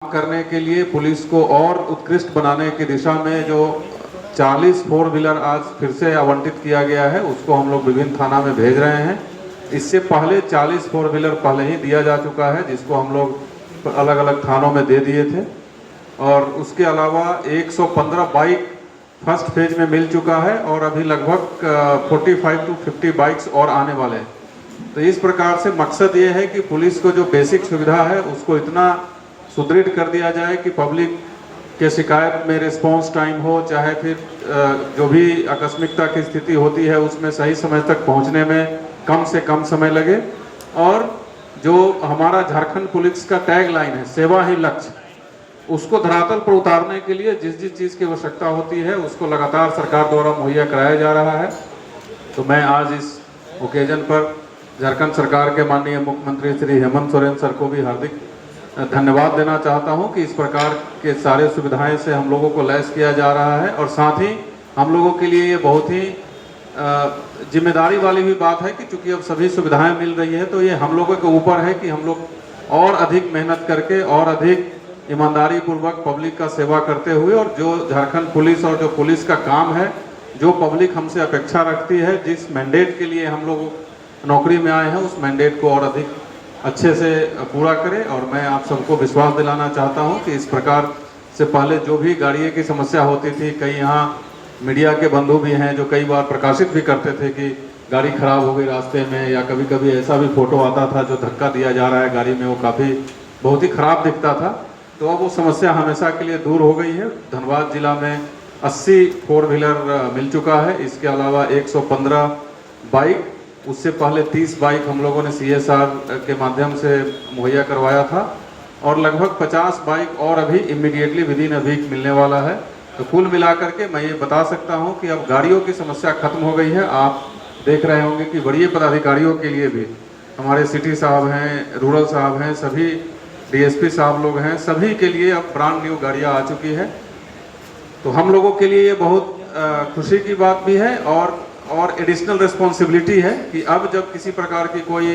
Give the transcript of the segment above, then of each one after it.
करने के लिए पुलिस को और उत्कृष्ट बनाने की दिशा में जो 40 फोर व्हीलर आज फिर से आवंटित किया गया है, उसको हम लोग विभिन्न थाना में भेज रहे हैं। इससे पहले 40 फोर व्हीलर पहले ही दिया जा चुका है, जिसको हम लोग अलग अलग थानों में दे दिए थे। और उसके अलावा 115 बाइक फर्स्ट फेज में मिल चुका है और अभी लगभग 45 to 50 बाइक्स और आने वाले हैं। तो इस प्रकार से मकसद ये है कि पुलिस को जो बेसिक सुविधा है उसको इतना सुदृढ़ कर दिया जाए कि पब्लिक के शिकायत में रिस्पांस टाइम हो, चाहे फिर जो भी आकस्मिकता की स्थिति होती है उसमें सही समय तक पहुंचने में कम से कम समय लगे। और जो हमारा झारखंड पुलिस का टैग लाइन है, सेवा ही लक्ष्य, उसको धरातल पर उतारने के लिए जिस जिस चीज़ की आवश्यकता होती है उसको लगातार सरकार द्वारा मुहैया कराया जा रहा है। तो मैं आज इस ओकेजन पर झारखंड सरकार के माननीय मुख्यमंत्री श्री हेमंत सोरेन सर को भी हार्दिक धन्यवाद देना चाहता हूं कि इस प्रकार के सारे सुविधाएं से हम लोगों को लैस किया जा रहा है। और साथ ही हम लोगों के लिए ये बहुत ही जिम्मेदारी वाली भी बात है कि चूंकि अब सभी सुविधाएं मिल रही है तो ये हम लोगों के ऊपर है कि हम लोग और अधिक मेहनत करके और अधिक ईमानदारी पूर्वक पब्लिक का सेवा करते हुए, और जो झारखंड पुलिस और जो पुलिस का काम है, जो पब्लिक हमसे अपेक्षा रखती है, जिस मैंडेट के लिए हम लोग नौकरी में आए हैं, उस मैंडेट को और अधिक अच्छे से पूरा करें। और मैं आप सबको विश्वास दिलाना चाहता हूं कि इस प्रकार से पहले जो भी गाड़ियों की समस्या होती थी, कई यहाँ मीडिया के बंधु भी हैं जो कई बार प्रकाशित भी करते थे कि गाड़ी खराब हो गई रास्ते में, या कभी कभी ऐसा भी फोटो आता था जो धक्का दिया जा रहा है गाड़ी में, वो काफ़ी बहुत ही खराब दिखता था। तो अब वो समस्या हमेशा के लिए दूर हो गई है। धनबाद जिला में 80 फोर व्हीलर मिल चुका है। इसके अलावा 115 बाइक, उससे पहले 30 बाइक हम लोगों ने CSR के माध्यम से मुहैया करवाया था, और लगभग 50 बाइक और अभी इमीडिएटली विदिन अ वीक मिलने वाला है। तो कुल मिलाकर के मैं ये बता सकता हूं कि अब गाड़ियों की समस्या खत्म हो गई है। आप देख रहे होंगे कि वरीय पदाधिकारियों के लिए भी हमारे सिटी साहब हैं, रूरल साहब हैं, सभी DSP साहब लोग हैं, सभी के लिए अब ब्रांड न्यू गाड़ियाँ आ चुकी है। तो हम लोगों के लिए ये बहुत खुशी की बात भी है और एडिशनल रिस्पॉन्सिबिलिटी है कि अब जब किसी प्रकार की कोई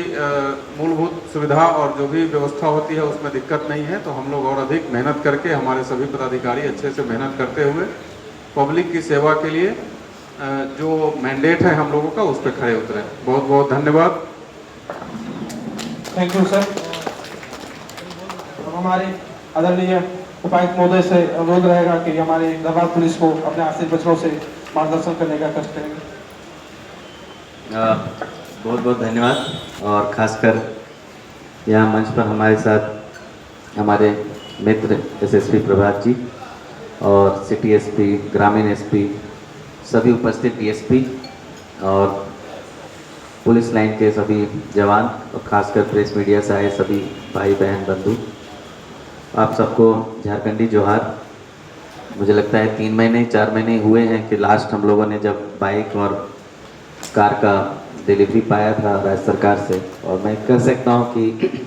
मूलभूत सुविधा और जो भी व्यवस्था होती है उसमें दिक्कत नहीं है, तो हम लोग और अधिक मेहनत करके, हमारे सभी पदाधिकारी अच्छे से मेहनत करते हुए पब्लिक की सेवा के लिए जो मैंडेट है हम लोगों का, उस पर खड़े उतरे। बहुत बहुत धन्यवाद। Thank you sir. हमारे आदरणीय उपायुक्त महोदय से अनुरोध रहेगा कि हमारे धनबाद पुलिस को अपने आश्रित बच्चों से मार्गदर्शन करने का कष्ट करेंगे। बहुत बहुत धन्यवाद। और खासकर यहाँ मंच पर हमारे साथ हमारे मित्र SSP प्रभात जी और सिटी SP, ग्रामीण SP, सभी उपस्थित DSP और पुलिस लाइन के सभी जवान, और खासकर प्रेस मीडिया से आए सभी भाई बहन बंधु, आप सबको झारखंडी जोहार। मुझे लगता है 3 महीने 4 महीने हुए हैं कि लास्ट हम लोगों ने जब बाइक और कार का डिलीवरी पाया था राज्य सरकार से, और मैं कह सकता हूं कि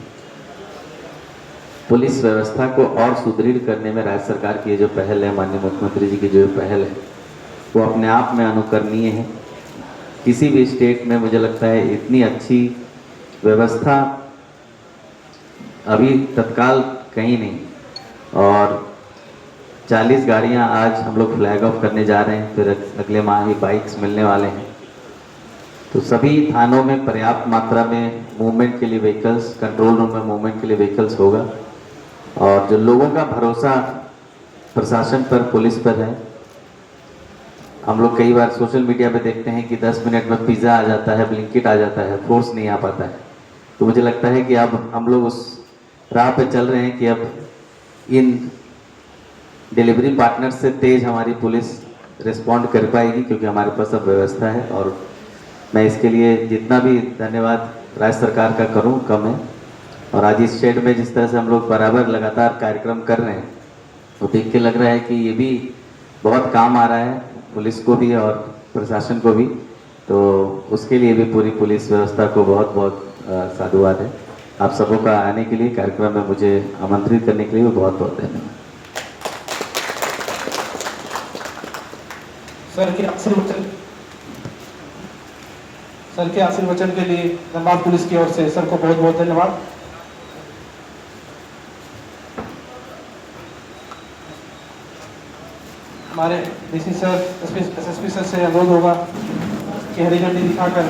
पुलिस व्यवस्था को और सुदृढ़ करने में राज्य सरकार की ये जो पहल है, माननीय मुख्यमंत्री जी की जो पहल है, वो अपने आप में अनुकरणीय है। किसी भी स्टेट में मुझे लगता है इतनी अच्छी व्यवस्था अभी तत्काल कहीं नहीं। और 40 गाड़ियां आज हम लोग फ्लैग ऑफ करने जा रहे हैं, फिर अगले माह ही बाइक्स मिलने वाले हैं। तो सभी थानों में पर्याप्त मात्रा में मूवमेंट के लिए व्हीकल्स, कंट्रोल रूम में मूवमेंट के लिए व्हीकल्स होगा। और जो लोगों का भरोसा प्रशासन पर, पुलिस पर है, हम लोग कई बार सोशल मीडिया पे देखते हैं कि 10 मिनट में पिज़्ज़ा आ जाता है, ब्लिंकिट आ जाता है, फोर्स नहीं आ पाता है। तो मुझे लगता है कि अब हम लोग उस राह पे चल रहे हैं कि अब इन डिलीवरी पार्टनर से तेज हमारी पुलिस रिस्पॉन्ड कर पाएगी, क्योंकि हमारे पास अब व्यवस्था है। और मैं इसके लिए जितना भी धन्यवाद राज्य सरकार का करूं कम है। और आज इस शेड में जिस तरह से हम लोग बराबर लगातार कार्यक्रम कर रहे हैं, तो देख के लग रहा है कि ये भी बहुत काम आ रहा है पुलिस को भी और प्रशासन को भी। तो उसके लिए भी पूरी पुलिस व्यवस्था को बहुत बहुत साधुवाद है। आप सबों का आने के लिए, कार्यक्रम में मुझे आमंत्रित करने के लिए बहुत बहुत धन्यवाद। सर के आशीर्वचन के लिए धनबाद पुलिस की ओर से सर को बहुत बहुत धन्यवाद। हमारे डीसी सर, एसएसपी सर से अनुरोध होगा कि हरी झंडी दिखाकर